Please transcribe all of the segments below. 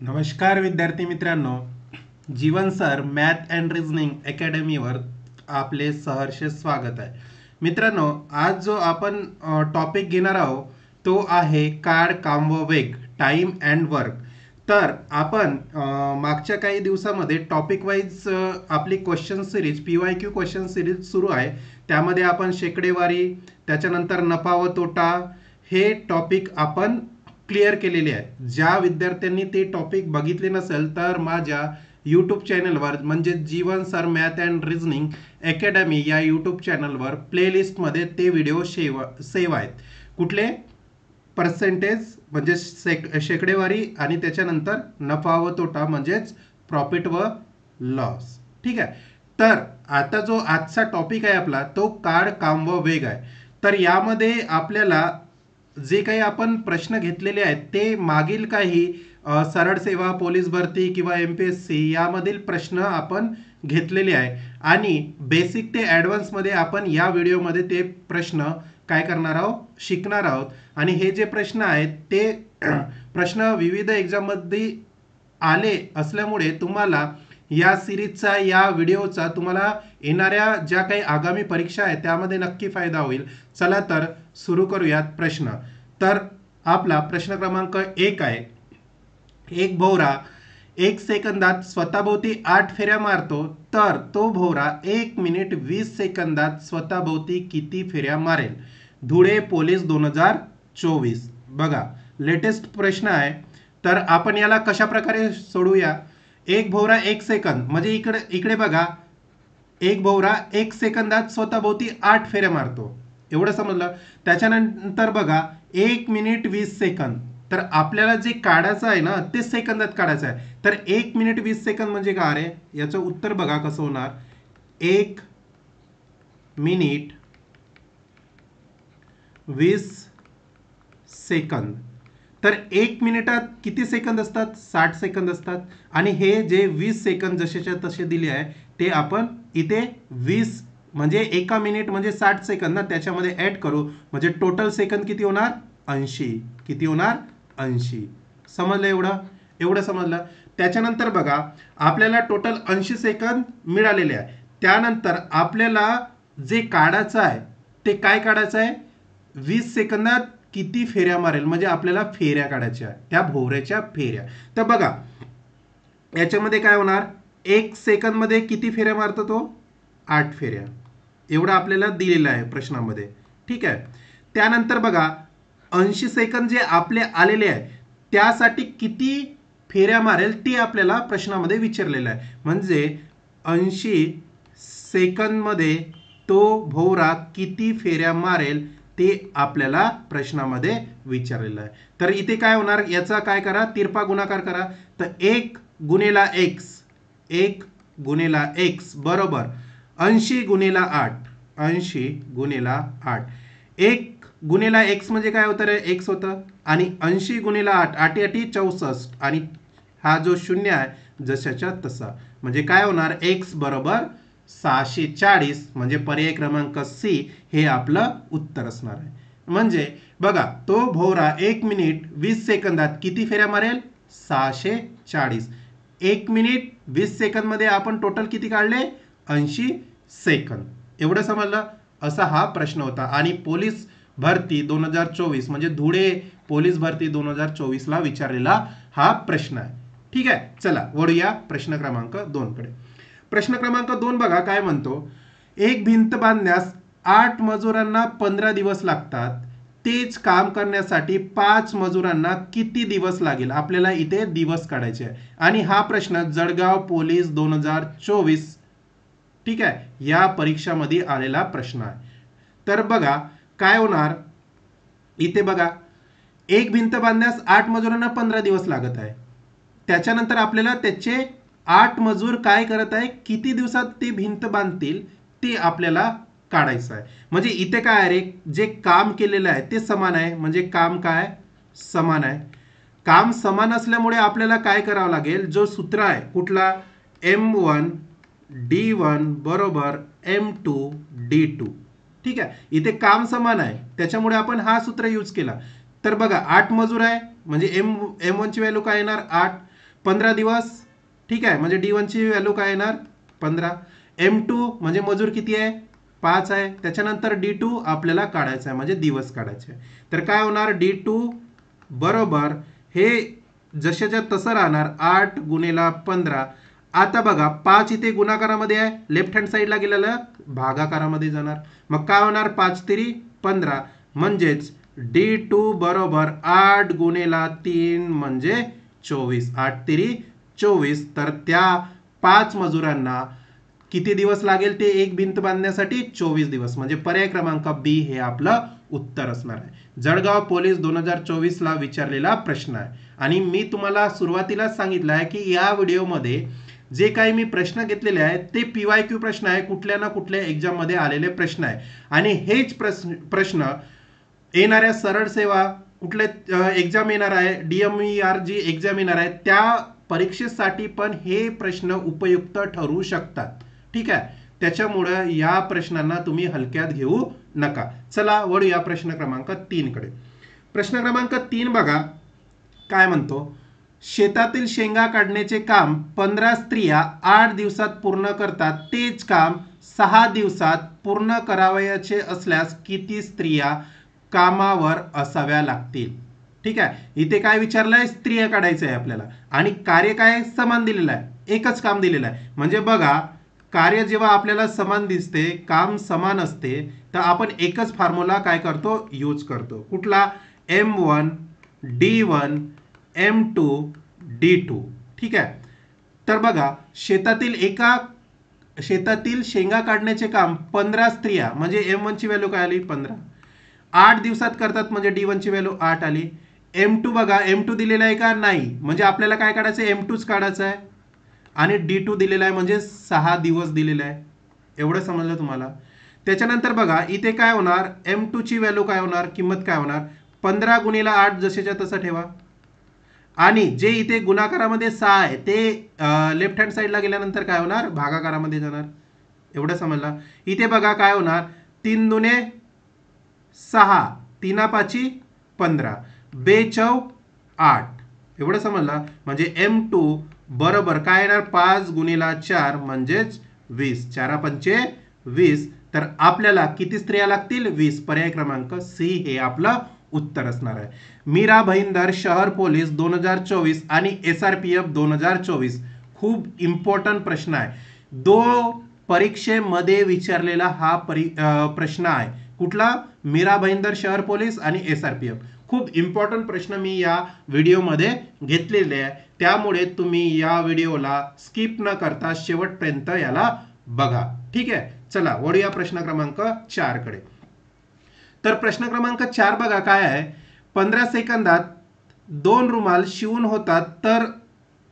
नमस्कार विद्यार्थी मित्रांनो. जीवन सर मॅथ अँड रिझनिंग अकॅडमीवर आपले सहर्ष स्वागत आहे. मित्रांनो, आज जो आपण टॉपिक घेणार आहोत तो आहे काळ, काम व वेग, टाइम अँड वर्क. तर आपण मागच्या काही दिवसामध्ये टॉपिक वाईज आपली question series PYQ question series सुरू आहे. त्यामध्ये आपण शेकडेवारी, त्याच्यानंतर नफा व तोटा हे टॉपिक आपण क्लिअर केलेले आहे. ज्या विद्यार्थ्यांनी ते टॉपिक बघितले नसेल तर माझ्या यूट्यूब चॅनलवर म्हणजे Jeevan sir math and reasoning academy या यूट्यूब चॅनलवर प्लेलिस्टमध्ये ते व्हिडिओ सेव्ह आहेत. कुठले? पर्सेंटेज म्हणजे शेकडेवारी आणि त्याच्यानंतर नफा व तोटा म्हणजेच प्रॉफिट व लॉस. ठीक आहे. तर आता जो आजचा टॉपिक आहे आपला तो काळ, काम व वेग आहे. तर यामध्ये आपल्याला जे काही आपण प्रश्न घेतलेले आहेत ते मागील काही सरळ सेवा, पोलीस भरती किंवा MPSC यामधील प्रश्न आपण घेतलेले आहे आणि बेसिक ते ॲडव्हान्समध्ये आपण या व्हिडिओमध्ये ते प्रश्न काय करणार आहोत, शिकणार आहोत. आणि हे जे प्रश्न आहेत ते प्रश्न विविध एक्झाममध्ये आले असल्यामुळे तुम्हाला या सिरीजचा, या व्हिडिओचा तुम्हाला येणाऱ्या ज्या काही आगामी परीक्षा आहेत त्यामध्ये नक्की फायदा होईल. चला तर सुरू करूयात प्रश्न. तर आपला प्रश्न क्रमांक 1 आहे. एक भोवरा 1 सेकंदात स्वतःभोवती 8 फेऱ्या मारतो, तर तो भोवरा 1 मिनिट 20 सेकंदात स्वतःभोवती किती फेऱ्या मारेल? धुळे पोलीस 2024. बघा, लेटेस्ट प्रश्न आहे. तर आपण याला कशा प्रकारे सोडूया? एक भोवरा 1 सेकंद म्हणजे इकडे इकडे बघा, एक भोवरा 1 सेकंदात स्वतःभोवती 8 फेऱ्या मारतो, एवढं समजलं. त्याच्यानंतर बघा 1 मिनिट 20 सेकंद. तर आपल्याला जे काढायचं आहे ना ते सेकंदात काढायचं आहे. तर 1 मिनिट 20 सेकंद म्हणजे काय रे? याचं उत्तर बघा कसं होणार. 1 मिनिट 20 सेकंद. तर 1 मिनिटात किती सेकंद असतात? 60 सेकंद असतात. आणि हे जे 20 सेकंद जसेच्या तसे दिले आहे ते आपण इथे 20 म्हणजे 1 मिनिट म्हणजे 60 सेकंद ना, त्याच्यामध्ये ॲड करू म्हणजे टोटल सेकंद किती होणार? 80. किती होणार? 80. समजलं? एवढं समजलं. त्याच्यानंतर बघा आपल्याला टोटल 80 सेकंद मिळालेले आहे. त्यानंतर आपल्याला जे काढायचं आहे ते काय काढायचं आहे? 20 सेकंदात किती फेऱ्या मारेल म्हणजे आपल्याला फेऱ्या काढायच्या, त्या भोवऱ्याच्या फेऱ्या. तर बघा याच्यामध्ये काय होणार? 1 सेकंदमध्ये किती फेऱ्या मारतो तो? 8 फेऱ्या. एवढं आपल्याला दिलेलं आहे प्रश्नामध्ये. ठीक आहे. त्यानंतर बघा 80 सेकंद जे आपले आलेले आहे त्यासाठी किती फेऱ्या मारेल ते आपल्याला प्रश्नामध्ये विचारलेलं आहे. म्हणजे 80 सेकंदमध्ये तो भोवरा किती फेऱ्या मारेल ते आपल्याला प्रश्नामध्ये विचारलेलं आहे. तर इथे काय होणार? याचा काय करा? तिरपा गुणाकार करा. तर 1 गुणिला x, 1 गुणिला x बरोबर 80 गुणिला 8. 80 गुणिला 8. 1 गुणिला x म्हणजे काय होतं रे? x होतं. आणि 80 गुणिला 8, 8 8 64. आणि हा जो शून्य आहे जशाच्या तसा म्हणजे काय होणार? x बरोबर 640 म्हणजे पर्याय क्रमांक C हे आपलं उत्तर असणार आहे. म्हणजे बघा तो भोवरा 1 मिनिट 20 सेकंदात किती फेऱ्या मारेल? 640. 1 मिनिट 20 सेकंदमध्ये आपण टोटल किती काढले? 80 सेकंद. एवढं समजलं? असा हा प्रश्न होता. आणि पोलीस भरती 2024 म्हणजे धुळे पोलीस भरती 2024 ला विचारलेला हा प्रश्न आहे. ठीक आहे. चला वळूया प्रश्न क्रमांक 2 कडे. प्रश्न क्रमांक 2 बघा काय म्हणतो. एक भिंत बांधण्यास 8 मजुरांना 15 दिवस लागतात, तेच काम करण्यासाठी 5 मजुरांना किती दिवस लागेल? आपल्याला इथे दिवस काढायचे आहे. आणि हा प्रश्न जळगाव पोलीस 2024 ठीक आहे या परीक्षामध्ये आलेला प्रश्न आहे. तर बघा काय होणार इथे. बघा एक भिंत बांधण्यास 8 मजुरांना 15 दिवस लागत आहे. त्याच्यानंतर आपल्याला त्याचे 8 मजूर काय करत आहे, किती दिवसात ते भिंत बांधतील ते आपल्याला काढायचं आहे. म्हणजे इथे काय आहे रे? जे काम केलेलं आहे ते समान आहे. म्हणजे काम काय? समान आहे. काम समान असल्यामुळे आपल्याला काय करावं लागेल? जो सूत्र आहे कुठला? M1 D1 बरोबर M2 D2. ठीक आहे. इथे काम समान आहे त्याच्यामुळे आपण हा सूत्र यूज केला. तर बघा 8 मजूर आहे म्हणजे M1 ची व्हॅल्यू काय येणार? 8. 15 दिवस. ठीक आहे, म्हणजे D1 ची व्हॅल्यू काय येणार 15. M2 म्हणजे मजूर किती आहे 5 आहे. त्याच्यानंतर D2 आपल्याला काढायचं आहे म्हणजे दिवस काढायचे आहे. तर काय होणार D2 बरोबर हे जशाच्या तसं राहणार 8 गुणिला 15. आता बघा 5 इथे गुणाकारामध्ये आहे, लेफ्ट हँड साईडला गेलेलं भागाकारामध्ये जाणार. मग काय होणार 5 तिरी 15 म्हणजेच D2 बरोबर 8 गुणिला 3 म्हणजे 24. 8 तिरी 24. तर त्या 5 मजुरांना किती दिवस लागेल ते एक भिंत बांधण्यासाठी 24 दिवस. म्हणजे पर्याय क्रमांक बी हे आपलं उत्तर असणार आहे. जळगाव पोलीस 2024 ला विचारलेला प्रश्न आहे. आणि मी तुम्हाला सुरुवातीलाच सांगितलं आहे की या व्हिडिओमध्ये जे काही मी प्रश्न घेतलेले आहेत ते PYQ प्रश्न आहे, कुठल्या ना कुठल्या एक्झाम मध्ये आलेले प्रश्न आहे. आणि हेच प्रश्न येणाऱ्या सरळ सेवा कुठल्या एक्झाम येणार आहे, DMER जी एक्झाम येणार आहे त्या परीक्षेसाठी पण हे प्रश्न उपयुक्त ठरू शकतात. ठीक आहे, त्याच्यामुळं या प्रश्नांना तुम्ही हलक्यात घेऊ नका. चला वळूया प्रश्न क्रमांक 3 कडे. प्रश्न क्रमांक 3 बघा काय म्हणतो. शेतातील शेंगा काढण्याचे काम 15 स्त्रिया 8 दिवसात पूर्ण करतात, तेच काम 6 दिवसात पूर्ण करावयाचे असल्यास किती स्त्रिया कामावर असाव्या लागतील. ठीक आहे, इथे काय विचारलंय स्त्रिया काढायचं आहे आपल्याला आणि कार्य काय समान दिलेलं आहे, एकच काम दिलेलं आहे. म्हणजे बघा कार्य जेव्हा आपल्याला समान दिसते, काम समान असते, तर आपण एकच फॉर्म्युला काय करतो यूज करतो. कुठला M1 D1 M2 D2. ठीक आहे, तर बघा शेतातील शेंगा काढण्याचे काम 15 स्त्रिया म्हणजे M1 ची व्हॅल्यू काय आली 15. 8 दिवसात करतात म्हणजे D1 ची व्हॅल्यू 8 आली. M2 बघा M2 दिलेला आहे का नाही, म्हणजे आपल्याला काय काढायचं M2च काढायचं आहे. आणि D2 दिलेला आहे म्हणजे 6 दिवस दिलेला आहे. एवढं समजलं तुम्हाला. त्याच्यानंतर बघा इथे काय होणार M2 ची व्हॅल्यू काय होणार, किंमत काय होणार 15 गुणिला 8 जसेच्या तसं ठेवा. आणि जे इथे गुणाकारामध्ये 6 आहे ते लेफ्ट हँड साईडला गेल्यानंतर काय होणार भागाकारामध्ये जाणार. एवढं समजलं. इथे बघा काय होणार 3 दुने 6 3 पाची 15 बेचौ 8. एवढं समजलं. म्हणजे M2 बरोबर काय येणार 5 गुणिला 4 म्हणजेच 20. 4 पंचे 20. तर आपल्याला किती स्त्रिया लागतील 20. पर्याय क्रमांक सी हे आपलं उत्तर असणार आहे. मीरा भाईंदर शहर पोलीस 2024 आणि SRPF 2024 खूप इम्पॉर्टंट प्रश्न आहे. परीक्षेमध्ये विचारलेला हा प्रश्न आहे. कुठला मीरा भाईंदर शहर पोलीस आणि SRPF. खूप इम्पॉर्टंट प्रश्न मी या व्हिडिओमध्ये घेतलेले आहे, त्यामुळे तुम्ही या व्हिडिओला स्किप न करता शेवटपर्यंत याला बघा. ठीक आहे, चला वळूया प्रश्न क्रमांक 4 कडे. तर प्रश्न क्रमांक 4 बघा काय आहे. 15 सेकंदात 2 रुमाल शिवून होतात, तर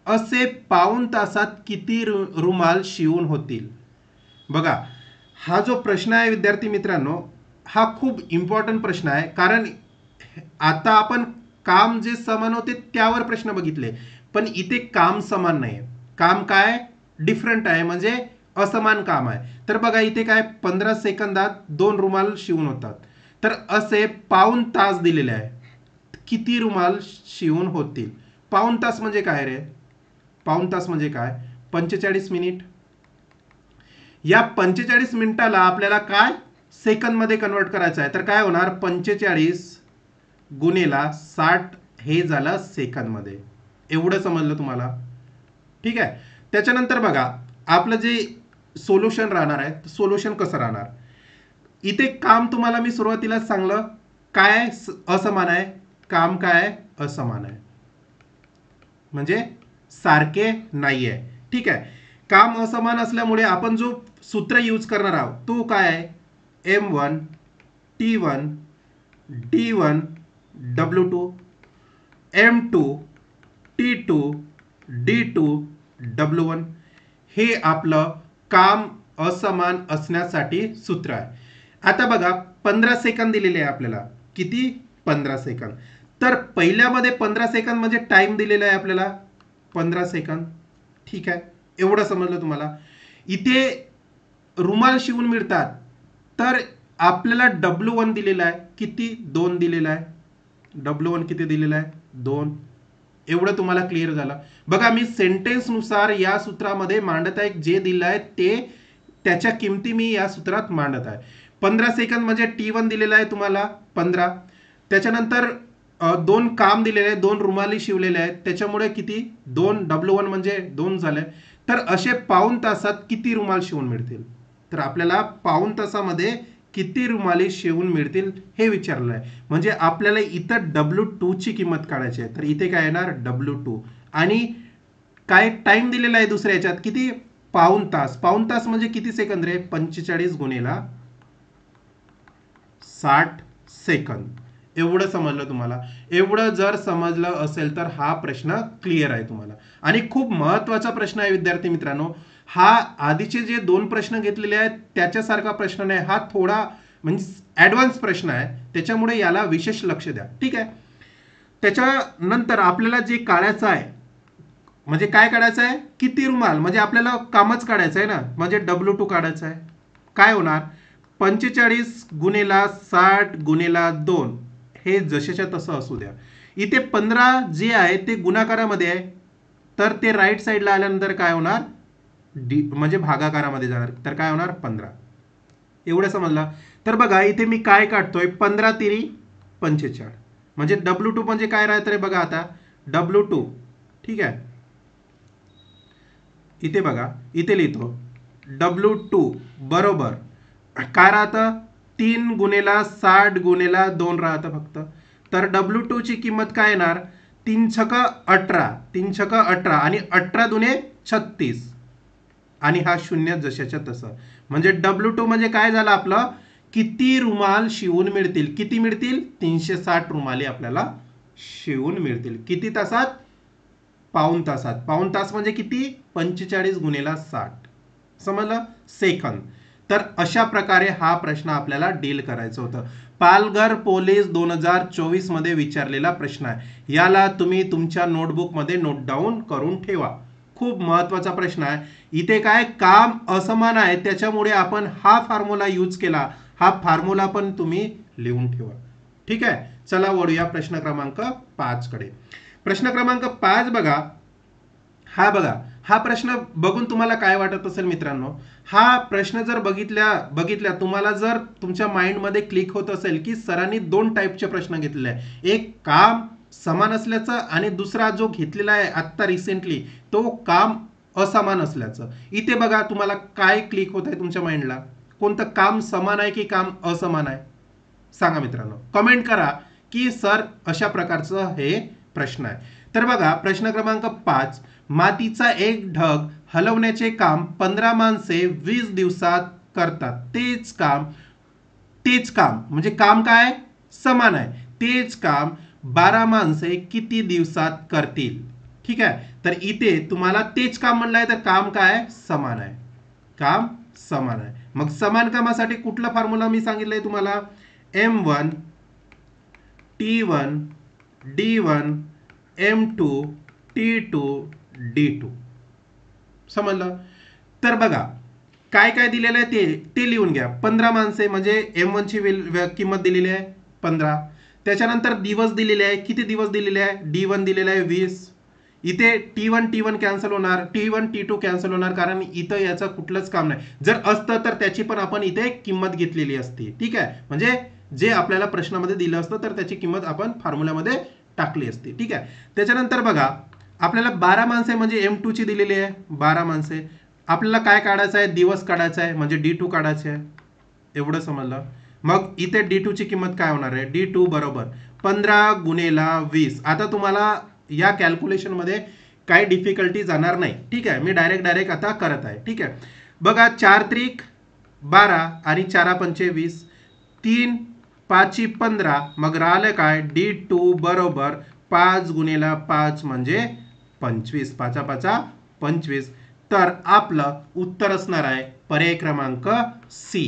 असे पाऊण तासात किती रुमाल शिवून होतील. बघा हा जो प्रश्न आहे विद्यार्थी मित्रांनो हा खूप इम्पॉर्टंट प्रश्न आहे. कारण आता आपण काम जे समान होते त्यावर प्रश्न बघितले, पण इथे काम समान नाही, काम काय डिफरंट आहे म्हणजे असमान काम आहे. तर बघा इथे काय 15 सेकंदात 2 रुमाल शिवून होतात, तर असे पाऊण तास दिलेले आहे, किती रुमाल शिवून होतील. पाऊण तास म्हणजे काय रे, पाऊण तास म्हणजे काय 45 मिनिट. या 45 मिनिटाला आपल्याला काय सेकंद मध्ये कन्वर्ट करायचं आहे. तर काय होणार 45 गुणिला 60 हे झालं सेकंद मध्ये. एवढं समजलं तुम्हाला. ठीक आहे, त्याच्यानंतर बघा आपलं जे सोल्युशन राहणार आहे, सोल्युशन कसं राहणार. इथे काम तुम्हाला मी सुरुवातीलाच सांगलं काय असमान आहे, काम काय असमान आहे म्हणजे सारखे नाहीये. ठीक आहे, काम असमान असल्यामुळे आपण जो सूत्र यूज करणार आहोत तो काय आहे M1 T1 D1 W2 M2 T2 D2 W1. हे आपलं काम असमान असण्यासाठी सूत्र आहे. आता बघा 15 सेकंद दिलेले आहे आपल्याला, किती 15 सेकंद. तर पहिल्यामध्ये 15 सेकंद म्हणजे टाइम दिलेला आहे आपल्याला 15 सेकंद. ठीक आहे, एवढं समजलं तुम्हाला. इथे रुमाल शिवून मिळतात, तर आपल्याला W1 दिलेला आहे किती 2 दिलेला आहे. W1 किती दिलेला आहे 2. एवढं तुम्हाला क्लिअर झालं. बघा मी सेंटेन्सनुसार या सूत्रामध्ये मांडत आहे, जे दिलं आहे ते त्याच्या किमती मी या सूत्रात मांडत आहे. 15 सेकंद म्हणजे T1 दिलेला आहे तुम्हाला 15. त्याच्यानंतर दोन काम दिलेले आहेत, दोन रुमाली शिवलेले आहेत, त्याच्यामुळे किती 2 W1 म्हणजे 2 झाले. तर असे पाऊण तासात किती रुमाल शिवून मिळतील? तर आपल्याला पाऊण तासामध्ये किती रुमाली शिवून मिळतील हे विचारलं आहे. म्हणजे आपल्याला इथं W2 ची किंमत काढायची आहे. तर इथे काय येणार W2 आणि काय टाइम दिलेला आहे दुसऱ्या याच्यात किती पाऊण तास. पाऊण तास म्हणजे किती सेकंद रे? 45 गुणिला 60 सेकंद. एवढं समजलं तुम्हाला? एवढं जर समजलं असेल तर हा प्रश्न क्लिअर आहे तुम्हाला. आणि खूप महत्वाचा प्रश्न आहे विद्यार्थी मित्रांनो. हा आधीचे जे 2 प्रश्न घेतलेले आहेत त्याच्यासारखा प्रश्न नाही, हा थोडा म्हणजे ऍडव्हान्स प्रश्न आहे, त्याच्यामुळे याला विशेष लक्ष द्या. ठीक आहे. त्याच्यानंतर आपल्याला जे काढायचं आहे म्हणजे काय काढायचं आहे? किती रुमाल, म्हणजे आपल्याला कामच काढायचं आहे ना, म्हणजे W2 काढायचं आहे. काय होणार? 45 गुणिला 60 गुणिला 2 हे जशाच्या तसं असू द्या. इथे 15 जे आहे ते गुणाकारामध्ये आहे, तर ते राईट साईडला आल्यानंतर काय होणार? म्हणजे भागाकारामध्ये जाणार, तर काय होणार? 15. एवढं समजलं? तर बघा इथे मी काय काढतोय, 15 तिरी 45 म्हणजे W2 म्हणजे काय राहत रे? बघा आता W2. ठीक आहे, इथे बघा, इथे लिहितो W2 बरोबर काय राहतं? 3 गुणिला 60 गुणिला 2 राहतं फक्त. तर W2 ची किंमत काय येणार? 3 छक 18, 3 छक 18 आणि 18 दुने 36 आणि हा शून्य जशाच्या तसं. म्हणजे W2 म्हणजे काय झालं आपलं? किती रुमाल शिवून मिळतील? किती मिळतील? 360 रुमाली आपल्याला शिवून मिळतील. किती तासात? पाऊण तासात. पाऊण तास म्हणजे किती? 45 गुणिला 60. समजलं? सेकंद. तर अशा प्रकारे हा प्रश्न आपल्याला डील करायचं होतं. पालघर पोलीस 2024 मध्ये विचारलेला प्रश्न आहे. याला तुम्ही तुमच्या नोटबुकमध्ये नोट डाऊन करून ठेवा. खूप महत्वाचा प्रश्न आहे. इथे काय काम असमान आहे, त्याच्यामुळे आपण हा फॉर्म्युला यूज केला. हा फॉर्म्युला पण तुम्ही लिहून ठेवा. ठीक आहे. चला वळूया प्रश्न क्रमांक 5 कडे. प्रश्न क्रमांक 5 बघा. हा प्रश्न बघून तुम्हाला काय वाटत असेल मित्रांनो? हा प्रश्न जर बघितल्या तुम्हाला जर तुमच्या माइंडमध्ये क्लिक होत असेल की सरांनी 2 टाईपचे प्रश्न घेतलेले आहे, एक काम समान असल्याचं आणि दुसरा जो घेतलेला आहे आत्ता रिसेंटली तो काम असमान असल्याचं. इथे बघा तुम्हाला काय क्लिक होत आहे तुमच्या माइंडला? कोणतं काम समान आहे की काम असमान आहे? सांगा मित्रांनो, कमेंट करा की सर अशा प्रकारचं हे प्रश्न आहे. तर बघा प्रश्न क्रमांक 5. मातीचा एक ढग हलवण्याचे काम 15 माणसे 20 दिवसात करतात. तेच काम म्हणजे काम काय समान आहे, तेच काम 12 माणसे किती दिवसात करतील? ठीक आहे. तर इथे तुम्हाला तेच काम म्हणलंय तर काम काय समान आहे, काम समान आहे. मग समान कामासाठी कुठला फॉर्म्युला मी सांगितलंय तुम्हाला? M1 T1 D1 M2 T2 D2. समजलं? तर बघा काय काय दिलेलं आहे ते लिहून घ्या. 15 माणसे म्हणजे M1 ची किंमत दिलेली आहे 15. त्याच्यानंतर दिवस दिलेले आहे, किती दिवस दिलेले आहे? D1 दिलेला आहे 20. इथे T1 कॅन्सल होणार, T1 T2 कॅन्सल होणार, कारण इथं याचं कुठलंच काम नाही. जर असतं तर त्याची पण आपण इथे किंमत घेतलेली असती. ठीक आहे, म्हणजे जे आपल्याला प्रश्नामध्ये दिलं असतं तर त्याची किंमत आपण फॉर्म्युल्यामध्ये टाकली असती. ठीक आहे. त्याच्यानंतर बघा आपल्याला 12 माणसे म्हणजे M2 ची दिलेली आहे 12 माणसे. आपल्याला काय काढायचं आहे? दिवस काढायचा आहे म्हणजे D2 काढायचे आहे. एवढं समजलं? मग इथे D2 ची किंमत काय होणार आहे? D2 बरोबर 15 गुणिला 20. आता तुम्हाला या कॅल्क्युलेशन मध्ये काही डिफिकल्टी जाणार नाही. ठीक आहे, मी डायरेक्ट आता करत आहे. ठीक आहे. बघा 4 त्रिक 12 आणि 4 पंचे 20, 3 5 15. मग राहिलं काय? D2 बरोबर 5 गुणिला 5 म्हणजे 25. 5 5 25. तर आपलं उत्तर असणार आहे पर्याय क्रमांक सी.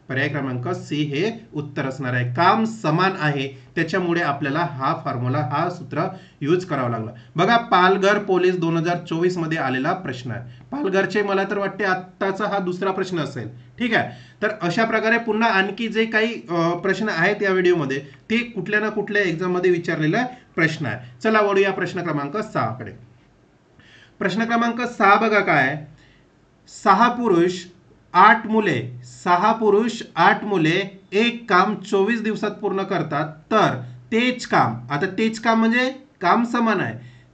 पर्याय क्रमांक सी हे उत्तर असणार आहे. काम समान आहे त्याच्यामुळे आपल्याला हा फॉर्म्युला, हा सूत्र यूज करावा लागला. बघा, पालघर पोलीस 2024 मध्ये आलेला प्रश्न आहे. पालघरचे मला तर वाटते आत्ताचा हा दुसरा प्रश्न असेल. ठीक आहे. तर अशा प्रकारे पुन्हा आणखी जे काही प्रश्न आहेत या व्हिडिओमध्ये ते कुठल्या ना कुठल्या एक्झाम मध्ये विचारलेला प्रश्न आहे. चला वळूया प्रश्न क्रमांक 6 कडे. प्रश्न क्रमांक 6 बघा काय, 6 पुरुष 8 मुले, 6 पुरुष 8 मुले एक काम 24 दिवसात पूर्ण करतात, तर तेच काम, आता तेच काम म्हणजे काम समान आहे,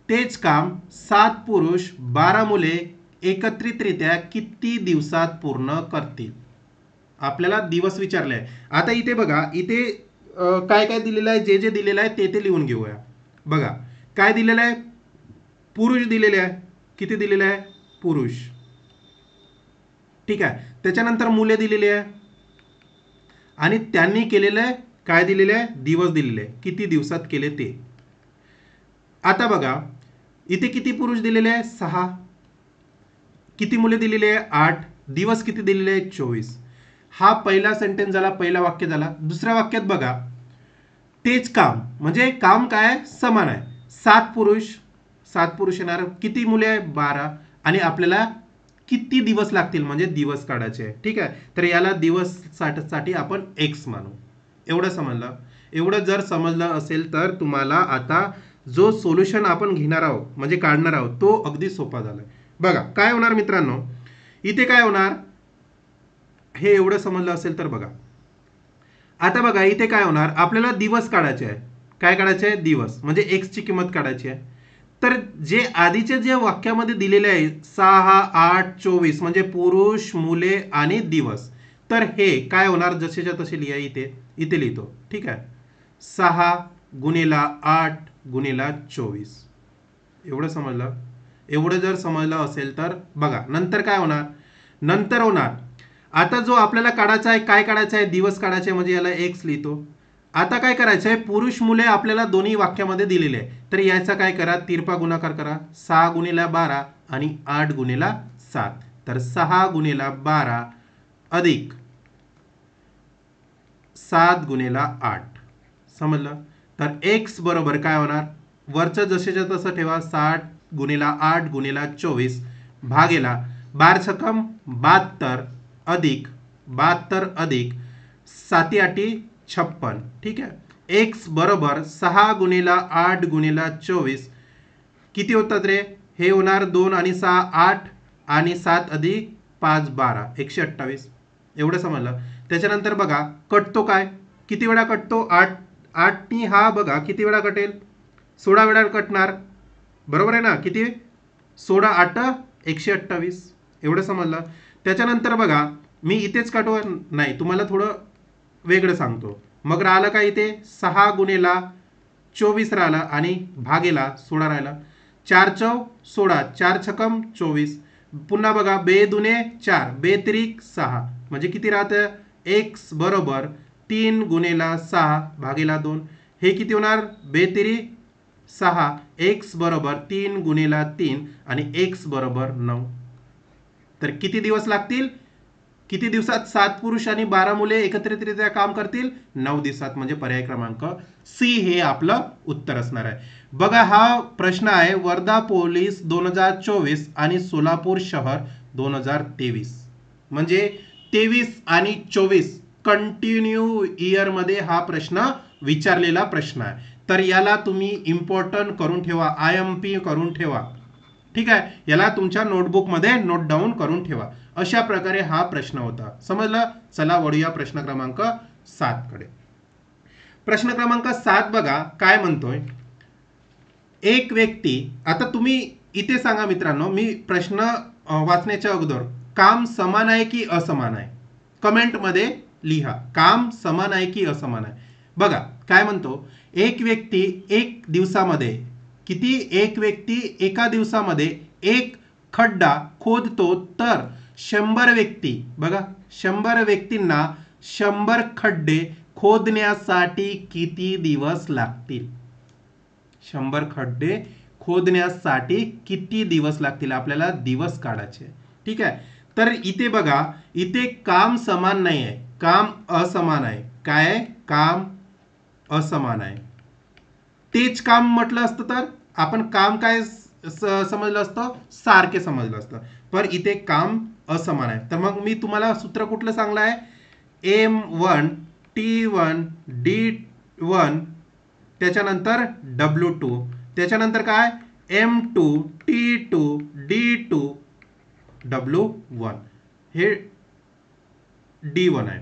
तेच काम 7 पुरुष 12 मुले एकत्रितरित्या किती दिवसात पूर्ण करतील. आपल्याला दिवस विचारले आहे. आता इथे बघा, इथे काय काय दिलेलं आहे, जे जे दिलेलं आहे ते लिहून घेऊया. बघा काय दिलेलं आहे, पुरुष दिलेले आहे, किती दिलेले आहे, पुरुष. ठीक आहे. त्याच्यानंतर मुले दिलेली आहे आणि त्यांनी केलेलं आहे काय दिलेले आहे, दिवस दिलेले आहे, किती दिवसात केले ते. आता बघा इथे किती पुरुष दिलेले आहे, 6, किती मुले दिलेले आहे, 8, दिवस किती दिलेले आहे, 24. हा पहिला सेंटेन्स झाला, पहिला वाक्य झाला. दुसऱ्या वाक्यात बघा, तेच काम म्हणजे काम काय समान आहे, 7 पुरुष येणार, किती मुले आहे, 12, आणि आपल्याला किती दिवस लागतील म्हणजे दिवस काढायचे आहे. ठीक आहे. तर याला दिवस साठी आपण एक्स मानू. एवढं समजलं. एवढं जर समजलं असेल तर तुम्हाला आता जो सोल्युशन आपण घेणार आहोत म्हणजे काढणार आहोत तो अगदी सोपा झालाय. बघा काय होणार मित्रांनो, इथे काय होणार, हे एवढं समजलं असेल तर बघा. आता बघा इथे काय होणार, आपल्याला दिवस काढायचे आहे. काय काढायचे आहे, दिवस म्हणजे एक्स ची किंमत काढायची आहे. तर जे आधीचे जे वाक्यामध्ये दिलेले आहे 6, 8, 24 म्हणजे पुरुष, मुले आणि दिवस, तर हे काय होणार, जसेच्या तसे लिहा, इथे लिहितो. ठीक आहे. 6 गुणिला 8 गुणिला 24. एवढं समजलं. एवढं जर समजलं असेल तर बघा नंतर काय होणार, नंतर होणार, आता जो आपल्याला काढायचा आहे, काय काढायचं आहे, दिवस काढायचे आहे, म्हणजे याला एक्स लिहितो. आता काय करायचं आहे, पुरुष मुले आपल्याला दोन्ही वाक्यामध्ये दिलेले आहे, तर याचा काय करा, तिरपा गुणाकार करा. 6 गुणिला 12 आणि 8 गुणिला 7, तर 6 गुणिला 12 अधिक 7 गुणिला 8. समजलं. तर एक्स बरोबर काय होणार, वरचं जसेच्या तसं ठेवा, 60 गुणिला 8 गुणिला 24 भागेला 12 छकम 72 अधिक 72 अधिक 7 8 56. ठीक आहे. एक्स बरोबर 6 गुणिला 8 गुणिला 24 किती होतात रे, हे होणार 2 आणि 6 8 आणि 7 अधिक 5 12 128. एवढं समजलं. त्याच्यानंतर बघा कटतो काय, किती वेळा कटतो, 8 नी हा बघा किती वेळा कटेल, 16 वेळा कटणार, बरोबर आहे ना, किती, 16 8 128. एवढं समजलं. त्याच्यानंतर बघा मी इथेच काढू, नाही तुम्हाला थोडं वेगळं सांगतो. मग राहिलं काय, इथे 6 गुणिला 24 राहिला आणि भागेला 16 राहिला, 4 चौ 16, 4 छकम 24. पुन्हा बघा, बे दुने 4, बे त्रिक 6 म्हणजे किती राहतं, एक्स बरोबर 3 गुणिला 6 भागेला 2. हे किती होणार, बे तिरी 6, एक्स बरोबर 3 गुणिला 3 आणि एक्स बरोबर 9. तर किती दिवस लागतील, किती दिवसात 7 पुरुष आणि 12 मुले एकत्रितरित्या काम करतील, 9 दिवसात, म्हणजे पर्याय क्रमांक सी हे आपलं उत्तर असणार आहे. बघा हा प्रश्न आहे वर्धा पोलीस 2024 आणि सोलापूर शहर 2023, म्हणजे 23 आणि 24 कंटिन्यू इयर मध्ये हा प्रश्न विचारलेला प्रश्न आहे. तर याला तुम्ही इम्पॉर्टंट करून ठेवा, IMP करून ठेवा. ठीक आहे. याला तुमच्या नोटबुक मध्ये नोट डाऊन करून ठेवा. अशा प्रकारे हा प्रश्न होता. समजलं. चला वळूया प्रश्न क्रमांक 7 कडे. प्रश्न क्रमांक 7 बघा काय म्हणतोय, एक व्यक्ती, आता तुम्ही इथे सांगा मित्रांनो, मी प्रश्न वाचण्याच्या अगोदर काम समान आहे की असमान आहे, कमेंट मध्ये लिहा, काम समान आहे की असमान आहे. बघा काय म्हणतो, एक व्यक्ती एक दिवसामध्ये किती, एक व्यक्ती एका दिवसामध्ये एक खड्डा खोदतो, तर 100 व्यक्ती, बघा 100 व्यक्तींना 100 खड्डे खोदण्यासाठी किती दिवस लागतील, 100 खड्डे खोदण्यासाठी किती दिवस लागतील, आपल्याला दिवस काढायचे. ठीक आहे. तर इथे बघा, इथे काम समान नाही आहे, काम असमान आहे. काय आहे? काम असमान आहे. तेच काम म्हटलं असतं तर आपण काम काय समजलं असतं? सारखे समजलं असतं. पण इथे काम असमान आहे. तर मग मी तुम्हाला सूत्र कुठलं सांगलं आहे? M1 T1 D1 त्याच्यानंतर W2 त्याच्यानंतर काय? M2 T2 D2 W1 हे D1 आहे.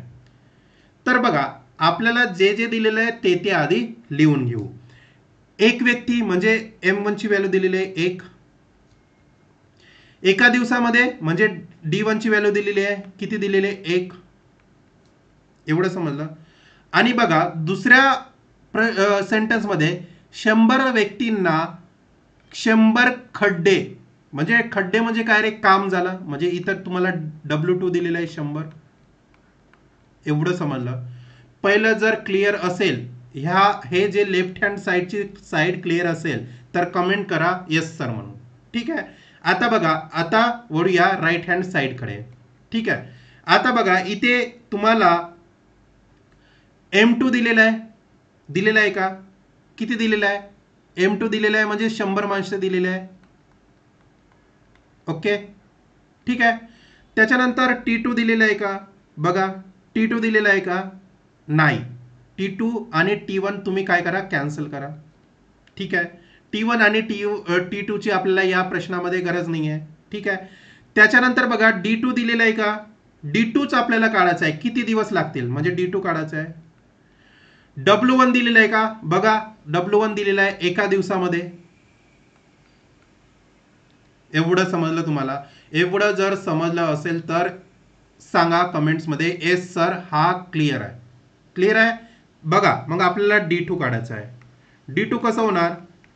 तर बघा, आपल्याला जे जे दिलेलं आहे ते ते आधी लिहून घेऊ. एक व्यक्ती म्हणजे M1 ची व्हॅल्यू दिलेली आहे 1. एका दिवसामध्ये म्हणजे D1 ची व्हॅल्यू दिलेली आहे, किती दिलेली आहे? 1. एवढं समजलं. आणि बघा, दुसऱ्या सेंटेन्समध्ये 100 व्यक्तींना 100 खड्डे, म्हणजे खड्डे म्हणजे काय रे? काम झालं. म्हणजे इथं तुम्हाला W2 दिलेलं आहे 100. एवढं समजलं. पहिलं जर क्लिअर असेल, हे जे लेफ्ट हँड साईडची साईड क्लिअर असेल तर कमेंट करा येस सर म्हणून. ठीक आहे. आता बघा, आता वळूया राईट हँड साईडकडे. ठीक आहे. आता बघा, इथे तुम्हाला M2 दिलेला आहे का? किती दिलेला आहे? M2 दिलेला आहे म्हणजे 100 माणसं दिलेले आहे. ओके, ठीक आहे. त्याच्यानंतर T2 दिलेला आहे का? बघा, T2 दिलेला आहे का? नाही. T2 आणि T1 तुम्ही काय करा? कॅन्सल करा. ठीक आहे. T1 आणि T2 ची आपल्याला या प्रश्नामध्ये गरज नाही आहे. ठीक आहे. त्याच्यानंतर बघा, D2 दिलेला आहे का? D2च आपल्याला काढायचं आहे. किती दिवस लागतील? म्हणजे D2 काढायचं आहे. W1 दिलेलं आहे का? बघा, W1 दिलेलं आहे एका दिवसामध्ये. एवढं समजलं तुम्हाला? एवढं जर समजलं असेल तर सांगा कमेंट्समध्ये एस सर, हा क्लिअर आहे. क्लिअर आहे. बघा, मग आपल्याला D2 काढायचं आहे. D2 कसं होणार?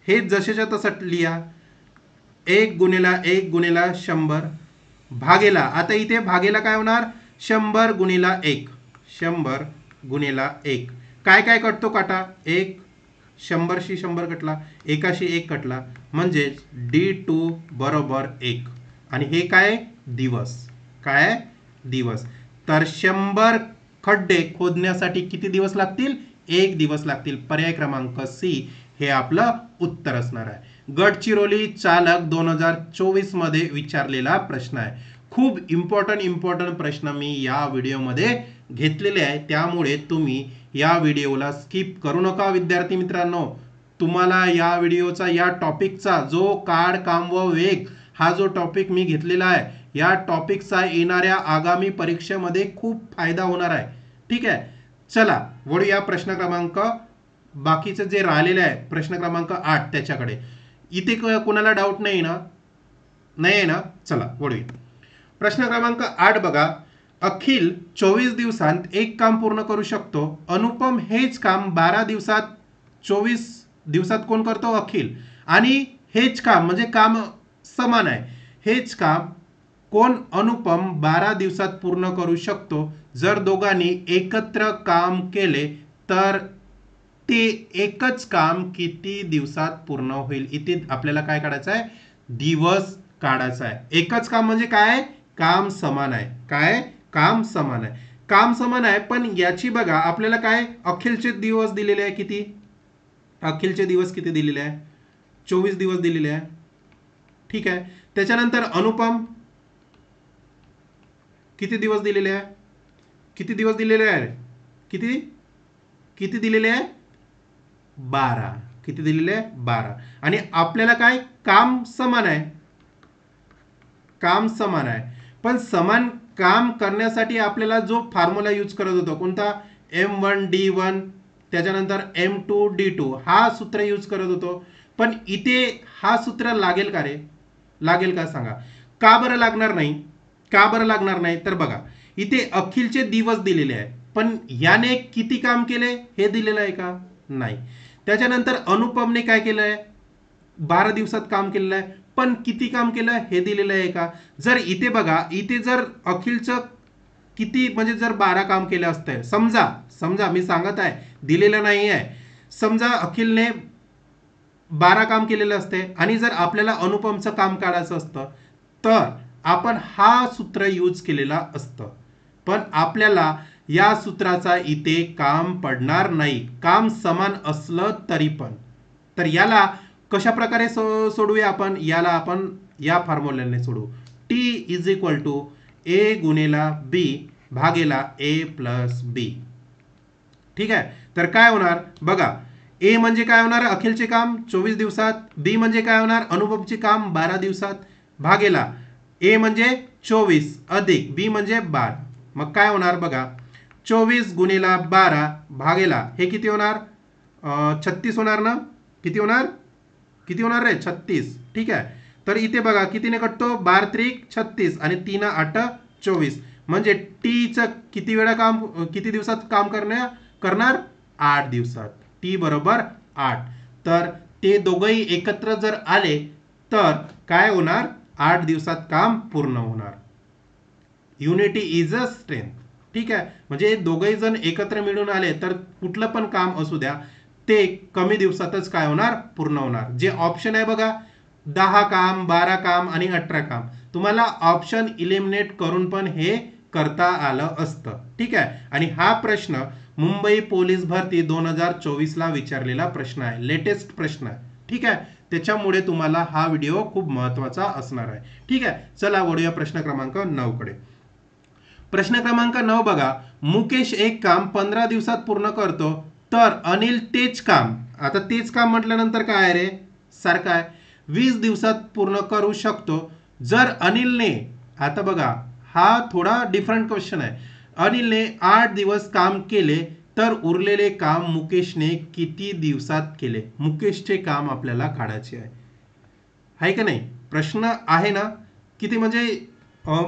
हे जसेच्या तसं लिहा. 1 गुणिला 1 गुणिला 100 भागेला. आता इथे भागेला काय होणार? 100 गुणिला 1. 100 गुणिला 1. काय काय कटतो काटा? 1. 100शी 100 कटला, एकाशी 1 कटला, म्हणजेच D2 बरोबर 1. आणि हे काय? दिवस. काय? दिवस. तर 100 खड्डे खोदण्यासाठी किती दिवस लागतील? 1 दिवस लागतील. पर्याय क्रमांक सी हे आपलं उत्तर असणार आहे. गडचिरोली चालक 2024 मध्ये विचारलेला प्रश्न आहे. खूप इम्पॉर्टंट प्रश्न मी या व्हिडिओमध्ये घेतलेले आहे. त्यामुळे तुम्ही या व्हिडिओला स्किप करू नका विद्यार्थी मित्रांनो. तुम्हाला या व्हिडिओचा, या टॉपिकचा जो काळ, काम व वेग हा जो टॉपिक मी घेतलेला आहे, या टॉपिकचा येणाऱ्या आगामी परीक्षेमध्ये खूप फायदा होणार आहे. ठीक आहे. चला वळूया प्रश्न क्रमांक, बाकीचं जे राहिलेलं आहे प्रश्न क्रमांक 8 त्याच्याकडे. इथे कोणाला डाऊट नाही ना? नाही आहे ना? चला वळूया. प्रश्न क्रमांक 8 बघा. अखिल 24 दिवसांत एक काम पूर्ण करू शकतो. अनुपम हेच काम 12 दिवसात, 24 दिवसात कोण करतो? अखिल. आणि हेच काम म्हणजे काम समान आहे. हेच काम कोण? अनुपम 12 दिवसात पूर्ण करू शकतो. जर दोघांनी एकत्र काम केले तर ते एकच काम किती दिवसात पूर्ण होईल? इथे आपल्याला काय काढायचं आहे? दिवस काढायचा आहे. एकच काम म्हणजे काय? काम समान आहे. काय? काम समान आहे. काम समान आहे, पण याची बघा, आपल्याला काय? अखिलचे दिवस दिलेले आहे किती? अखिलचे दिवस किती दिलेले आहे? 24 दिवस दिलेले आहे. ठीक आहे. त्याच्यानंतर अनुपम किती दिवस दिलेले आहे? किती दिवस दिलेले आहे? किती किती दिलेले आहे? 12. किती दिलेले आहे? 12. आणि आपल्याला काय? काम समान आहे. काम समान आहे, पण समान काम करण्यासाठी आपल्याला जो फॉर्म्युला यूज करत होतो कोणता? M1 D1 त्याच्यानंतर M2 D2 हा सूत्र यूज करत होतो. पण इथे हा सूत्र लागेल का रे? लागेल का सांगा? का बरं लागणार नाही? का बरं लागणार नाही? तर बघा, इथे अखिलचे दिवस दिलेले आहे, पण याने किती काम केले हे दिलेलं आहे का? नाही. त्याच्यानंतर अनुपमने काय केलंय? 12 दिवसात काम केलेलं आहे, पण किती काम केलं हे दिलेलं आहे का? जर इथे बघा, इथे जर अखिलचं किती म्हणजे जर 12 काम केलं असतं, समजा समजा मी सांगत आहे, दिलेलं नाही आहे, समजा अखिलने 12 काम केलेलं असते आणि जर आपल्याला अनुपमचं काम काढायचं असतं तर आपण हा सूत्र यूज केलेला असतं, पण आपल्याला या सूत्राचा इथे काम पडणार नाही, काम समान असलं तरी पण. तर याला कशा प्रकारे सोडूया आपण, याला आपण या फॉर्म्युल्याने सोडू. टी इज इक्वल टू ए गुणेला बी भागेला ए प्लस बी. ठीक आहे. तर काय होणार बघा, ए म्हणजे काय होणार, अखिलचे काम 24 दिवसात. बी म्हणजे काय होणार, अनुपमचे काम 12 दिवसात. भागेला ए म्हणजे 24 अधिक बी म्हणजे 12. मग काय होणार बघा, 24 गुणेला 12 भागेला हे किती होणार, 36 होणार ना. किती होणार, किती होणार रे, 36. ठीक आहे. तर इथे बघा कितीने कटतो, 12 त्रिक 36 आणि 3 8 24. म्हणजे टीचं किती वेळा काम, किती दिवसात काम करणार, 8 दिवसात. टी बरोबर 8. तर ते दोघंही एकत्र जर आले तर काय होणार, 8 दिवसात काम पूर्ण होणार. Unity is a strength. ठीक आहे. म्हणजे दोघंही जण एकत्र मिळून आले तर कुठलं पण काम असू द्या ते कमी दिवसातच काय होणार, पूर्ण होणार. जे ऑप्शन आहे बघा, 10 काम, 12 काम आणि 18 काम, तुम्हाला ऑप्शन इलिमिनेट करून पण हे करता आलं असतं. ठीक आहे. आणि हा प्रश्न मुंबई पोलीस भरती 2024 ला विचारलेला प्रश्न आहे, लेटेस्ट प्रश्न आहे. ठीक आहे. त्याच्यामुळे तुम्हाला हा व्हिडिओ खूप महत्वाचा असणार आहे. ठीक आहे. चला वळूया प्रश्न क्रमांक 9 कडे. प्रश्न क्रमांक 9 बघा, मुकेश एक काम 15 दिवसात पूर्ण करतो तर अनिल तेच काम, आता तेच काम म्हटल्यानंतर काय आहे रे, सारखं आहे, 20 दिवसात पूर्ण करू शकतो. जर अनिलने, आता बघा हा थोडा डिफरंट क्वेश्चन आहे, अनिलने 8 दिवस काम केले तर उरलेले काम मुकेशने किती दिवसात केले. मुकेशचे काम आपल्याला काढायचे आहे का नाही, प्रश्न आहे ना. किती म्हणजे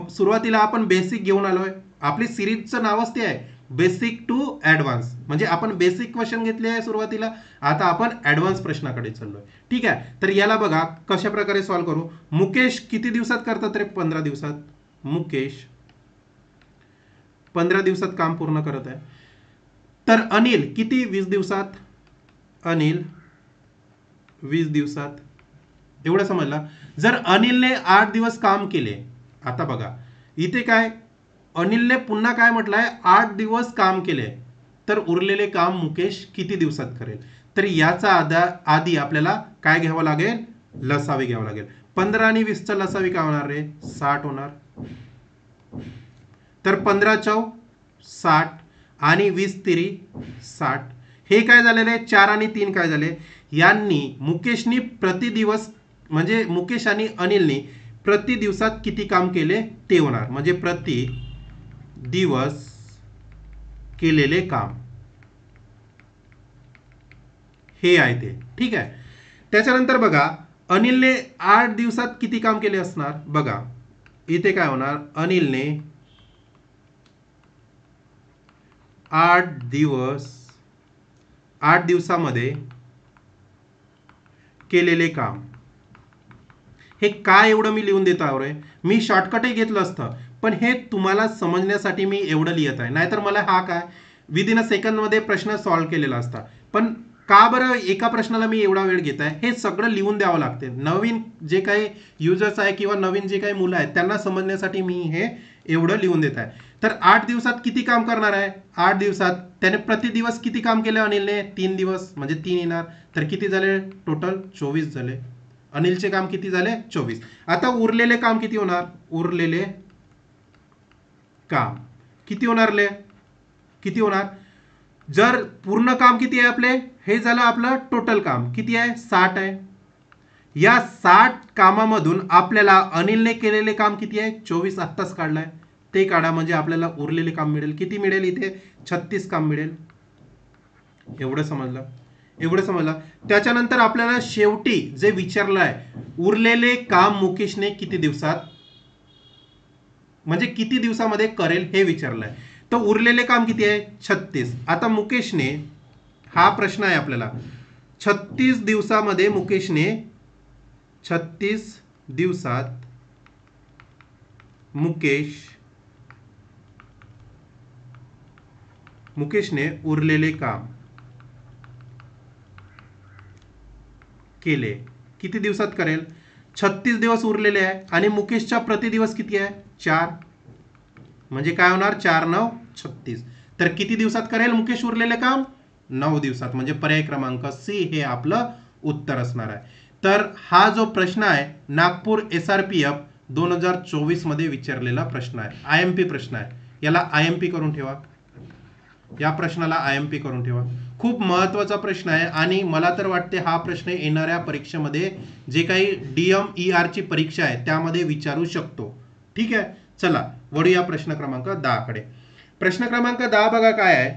सुरुवातीला आपण बेसिक घेऊन आलोय, आपली सिरीजचं नावच ते आहे, बेसिक टू ऍडव्हान्स. म्हणजे आपण बेसिक क्वेश्चन घेतले आहे सुरुवातीला, आता आपण ऍडव्हान्स प्रश्नाकडे चाललोय. ठीक आहे. तर याला बघा कशा प्रकारे सॉल्व्ह करू. मुकेश किती दिवसात करतात रे, 15 दिवसात. मुकेश 15 दिवसात काम पूर्ण करत आहे. तर अनिल किती, 20 दिवसात. अनिल 20 दिवसात. एवढं समजलं. जर अनिलने 8 दिवस काम केले, आता बघा इथे काय, अनिलने पुन्हा काय म्हटलंय, 8 दिवस काम केले तर उरलेले काम मुकेश किती दिवसात करेल. तर याचा आधी आपल्याला काय घ्यावं लागेल, लसावी घ्यावं लागेल. 15 आणि 20 चा लसावी काय होणार रे, 60 होणार. तर 15 चौ 60 आणि 20 तिरी 60. हे काय झालेले, 4 आणि 3 काय झाले, यांनी मुकेशनी प्रति दिवस, म्हणजे मुकेश आणि अनिलनी प्रति दिवसात किती काम केले ते होणार. म्हणजे प्रति दिवस केलेले काम हे आहे ते. ठीक आहे. त्याच्यानंतर बघा अनिलने 8 दिवसात किती काम केले असणार. बघा इथे काय होणार, अनिलने 8 दिवसामध्ये केलेले काम, हे काय एवढं मी लिहून देत आहे, मी शॉर्टकटही घेतलं असतं पण हे तुम्हाला समजण्यासाठी मी एवढं लिहित आहे. नाहीतर मला हा काय विदिन अ सेकंड मध्ये प्रश्न सॉल्व्ह केलेला असता. पण का बरं एका प्रश्नाला मी एवढा वेळ घेत आहे, हे सगळं लिहून द्यावं लागते. नवीन जे काही युजर्स आहे किंवा नवीन जे काही मुलं आहेत त्यांना समजण्यासाठी मी हे एवढं लिहून देत आहे. तर 8 दिवसात किती काम करणार आहे, 8 दिवसात त्याने प्रति दिवस किती काम केलं अनिलने, 3 दिवस म्हणजे 3 येणार. तर किती झाले टोटल, 24 झाले. अनिलचे काम किती झाले, 24. आता उरलेले काम किती होणार, उरलेले काम किती होणार ले, किती होणार. जर पूर्ण काम किती आहे आपले, हे झालं आपलं टोटल काम किती आहे, 60 आहे. या 60 कामामधून आपल्याला अनिलने केलेले काम किती आहे, 24 आत्ताच काढलाय, ते काढा. म्हणजे आपल्याला उरलेले काम मिळेल, किती मिळेल, इथे 36 काम मिळेल. एवढं समजलं, एवढं समजलं. त्याच्यानंतर आपल्याला शेवटी जे विचारलं आहे, उरलेले काम मुकेशने किती दिवसात, म्हणजे किती दिवसामध्ये करेल हे विचारलंय. तर उरलेले काम किती आहे, 36. आता मुकेशने, हा प्रश्न आहे आपल्याला, 36 दिवसामध्ये मुकेशने, 36 दिवसात मुकेशने उरलेले काम केले, किती दिवसात करेल. 36 दिवस उरलेले आहे आणि मुकेशचा प्रति दिवस किती आहे 4, म्हणजे काय होणार 4 9 36. तर किती दिवसात करेल मुकेश उरलेले काम 9 दिवसात, म्हणजे पर्याय क्रमांक सी हे आपलं उत्तर असणार आहे. तर हा जो प्रश्न आहे नागपूर SRPF 2024 मध्ये विचारलेला प्रश्न आहे, IMP प्रश्न आहे. याला IMP करून ठेवा, या प्रश्नाला IMP करून ठेवा. खूप महत्वाचा प्रश्न आहे आणि मला तर वाटते हा प्रश्न येणाऱ्या परीक्षेमध्ये जे काही DMER ची परीक्षा आहे त्यामध्ये विचारू शकतो. ठीक आहे, चला वळूया प्रश्न क्रमांक 10 कडे. प्रश्न क्रमांक 10 बघा काय आहे,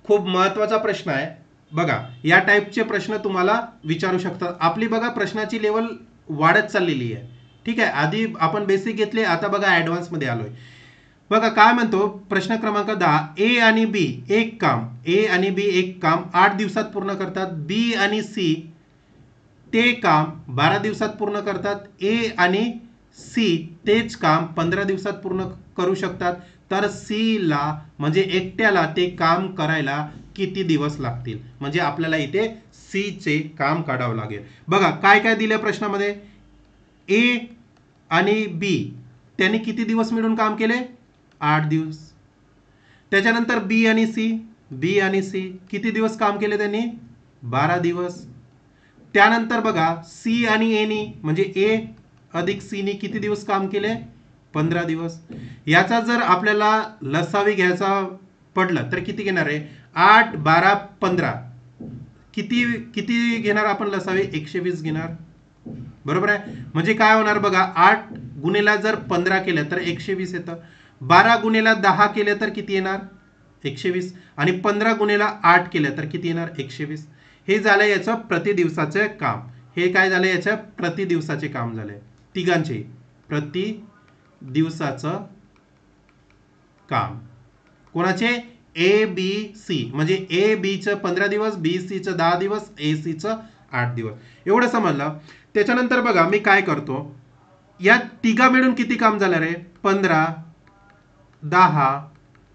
खूप महत्वाचा प्रश्न आहे. बघा या टाईपचे प्रश्न तुम्हाला विचारू शकतात. आपली बघा प्रश्नाची लेवल वाढत चाललेली आहे. ठीक आहे, आधी आपण बेसिक घेतले, आता बघा ऍडव्हान्स मध्ये आलोय. बघा काय म्हणतो प्रश्न क्रमांक 10, ए आणि बी एक काम 8 दिवसात पूर्ण करतात. बी आणि सी ते काम 12 दिवसात पूर्ण करतात. ए आणि सी तेच काम 15 दिवसात पूर्ण करू शकतात. तर सी ला म्हणजे एकट्याला ते काम करायला किती दिवस लागतील, म्हणजे आपल्याला इथे सी चे काम काढावं लागेल. बघा काय काय दिलं प्रश्नामध्ये, ए आणि बी त्यांनी किती दिवस मिळून काम केले 8 दिवस. त्याच्यानंतर बी आणि सी किती दिवस काम केले त्यांनी 12 दिवस. त्यानंतर बघा सी आणि ए नी म्हणजे ए अधिक सी नी किती दिवस काम केले 15 दिवस. याचा जर आपल्याला लसावी घ्यायचा पडलं तर किती घेणार आहे 8 12 15, किती किती घेणार आपण लसावी 120 घेणार, बरोबर आहे. म्हणजे काय होणार बघा 8 गुणेला जर 15 केलं तर 120 येतं. 12 गुणेला 10 केलं तर किती येणार 120 आणि 15 गुणेला 8 केलं तर किती येणार 120. हे झालं याचं प्रति दिवसाचे काम. हे काय झालं याचं प्रति दिवसाचे काम झाले तिघांचे प्रति दिवसाचं काम. कोणाचे ए बी सी, म्हणजे ए बी चं 15 दिवस, बी सी चं 10 दिवस, ए सी चं 8 दिवस. एवढं समजलं. त्याच्यानंतर बघा मी काय करतो, या तिघा मिळून किती काम झालं रे 15 10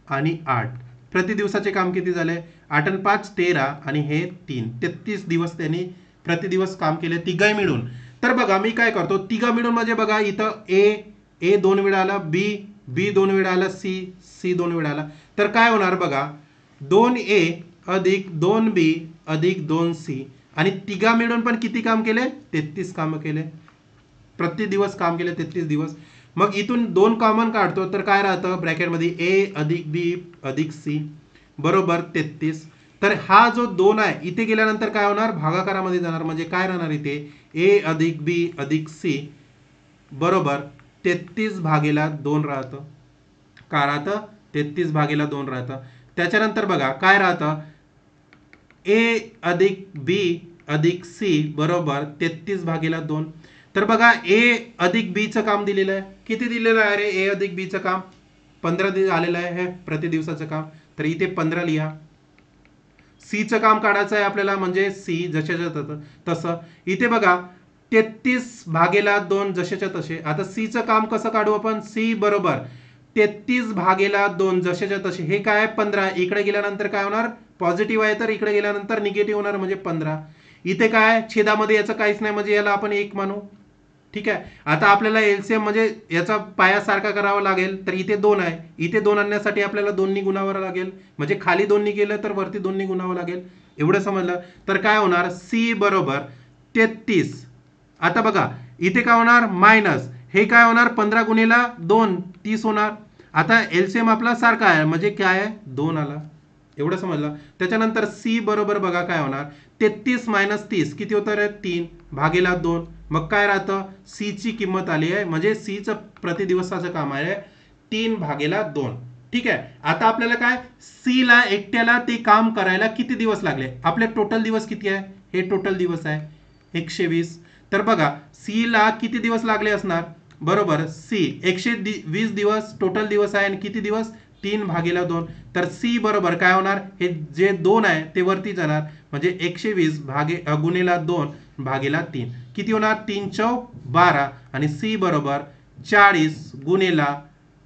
आणि 8. प्रति दिवसाचे काम किती झाले 8 आणि 5 13 आणि हे 3 33 दिवस त्यांनी प्रति दिवस काम केले तिघाही मिळून. तर बघा मी काय करतो, तिघा मिळून म्हणजे बघा इथं ए 2 वेळा आला, बी 2 वेळा आला, सी 2 वेळा आला. तर काय होणार बघा 2A अधिक 2B अधिक 2C आणि तिघा मिळून पण किती काम केले 33 काम केले, प्रति दिवस काम केले 33 दिवस. मग इथून 2 कॉमन काढतो तर काय राहतं ब्रॅकेटमध्ये ए अधिक बी अधिक सी बरोबर 33. तर हा जो 2 आहे इथे गेल्यानंतर काय होणार भागाकारामध्ये जाणार, म्हणजे काय राहणार इथे ए अधिक बी अधिक सी बरोबर 33 भागेला 2 राहतं. काय राहतं 33 भागेला 2 राहतं. त्याच्यानंतर बघा काय राहतं ए अधिक बी अधिक सी बरोबर 33 भागेला 2. तर बघा ए अधिक बी चं काम दिलेलं आहे, किती दिलेलं आहे रे ए अधिक बी चं काम 15 दिवस आलेलं आहे हे प्रति दिवसाचं काम, तर इथे 15 लिहा. सी चं काम काढायचं आहे आपल्याला, म्हणजे सी जशाच्या तसं इथे बघा 33 भागेला 2 जशाच्या तसे. आता सी चं काम कसं काढू आपण, सी बरोबर 33 भागेला 2 जशाच्या तसे. हे काय 15, इकडे गेल्यानंतर काय होणार पॉझिटिव्ह आहे तर इकडे गेल्यानंतर निगेटिव्ह होणार म्हणजे 15. इथे काय छेदामध्ये याचं काहीच नाही म्हणजे याला आपण 1 मानू. ठीक आहे, आता आपल्याला एलसीएम म्हणजे याचा पायासारखा करावा लागेल, तर इथे 2 आहे, इथे 2 आणण्यासाठी आपल्याला 2 नी गुणावं लागेल, म्हणजे खाली 2 नी गेलं तर वरती 2 नी गुणावं लागेल. एवढं समजलं. तर काय होणार सी बरोबर 33. आता बघा इथे काय होणार मायनस, हे काय होणार 15 गुणेला 2 30 होणार. आता एलसीएम आपला सारखा आहे म्हणजे काय आहे 2 आला. एवढं समजलं. त्याच्यानंतर सी बरोबर बघा काय होणार 33 मायनस 30 किती होतं रे 3 भागेला 2. मग काय राहतं सी ची किंमत आली आहे, म्हणजे सी चं प्रति दिवसाचं काम आहे 3 भागेला 2. ठीक आहे, आता आपल्याला काय सी ला एकट्याला ते काम करायला किती दिवस लागले, आपले टोटल दिवस किती आहे हे टोटल दिवस आहे 120. तर बघा सी ला किती दिवस लागले असणार बरोबर, सी 120 दिवस टोटल दिवस आहे आणि किती दिवस 3 भागेला 2. तर सी बरोबर काय होणार हे जे 2 आहे ते वरती जाणार, म्हणजे 120 गुणेला 2 भागेला 3 किती होणार 3 चौक 12 आणि सी बरोबर 40 गुणेला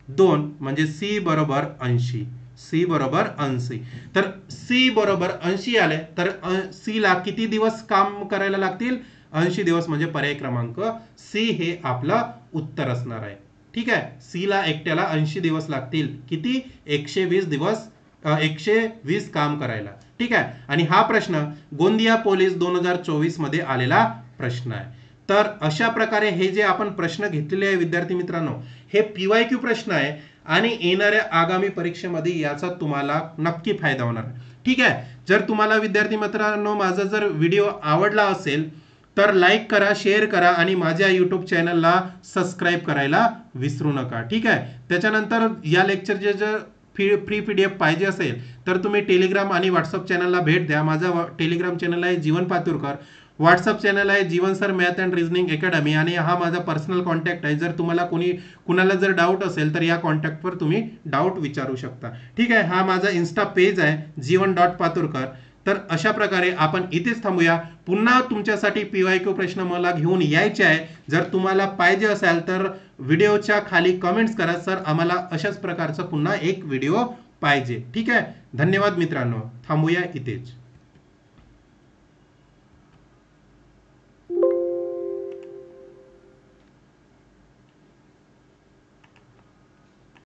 2 म्हणजे सी बरोबर 80. सी बरोबर 80. तर सी बरोबर 80 आले तर सी ला किती दिवस काम करायला लागतील 80 दिवस म्हणजे पर्याय क्रमांक सी हे आपलं उत्तर असणार आहे. ठीक आहे, सी ला एकट्याला 80 दिवस लागतील. किती? 120 दिवस, 120 काम करायला. ठीक आहे, आणि हा प्रश्न गोंदिया पोलीस 2024 मध्ये आलेला प्रश्न आहे. तर अशा प्रकारे हे जे आपण प्रश्न घेतलेले आहे विद्यार्थी मित्रांनो, हे PYQ प्रश्न आहे आणि येणाऱ्या आगामी परीक्षेमध्ये याचा तुम्हाला नक्की फायदा होणार. ठीक आहे, जर तुम्हाला विद्यार्थी मित्रांनो माझा जर व्हिडिओ आवडला असेल तर लाईक करा, शेअर करा आणि माझ्या यूट्यूब चॅनलला सबस्क्राईब करायला विसरू नका. ठीक आहे, त्याच्यानंतर या लेक्चरचे जर फ्री PDF पाहिजे असेल तर तुम्ही टेलिग्राम आणि व्हॉट्सअप चॅनलला भेट द्या. माझा टेलिग्राम चॅनल आहे जीवन पातुरकर, व्हॉट्सअप चॅनल आहे Jeevan sir math and reasoning academy आणि हा माझा पर्सनल कॉन्टॅक्ट आहे. जर तुम्हाला कुणाला जर डाऊट असेल तर या कॉन्टॅक्टवर तुम्ही डाऊट विचारू शकता. ठीक आहे, हा माझा इन्स्टा पेज आहे जीवन.पातुरकर. तर अशा प्रकारे आपण इथेच थांबूया. पुन्हा तुमच्यासाठी PYQ प्रश्न मला घेऊन यायचे आहे. जर तुम्हाला पाहिजे असेल तर व्हिडिओच्या खाली कमेंट्स करा, सर आम्हाला अशाच प्रकारचा पुन्हा एक व्हिडिओ पाहिजे. ठीक आहे, धन्यवाद मित्रांनो, थांबूया इथेच.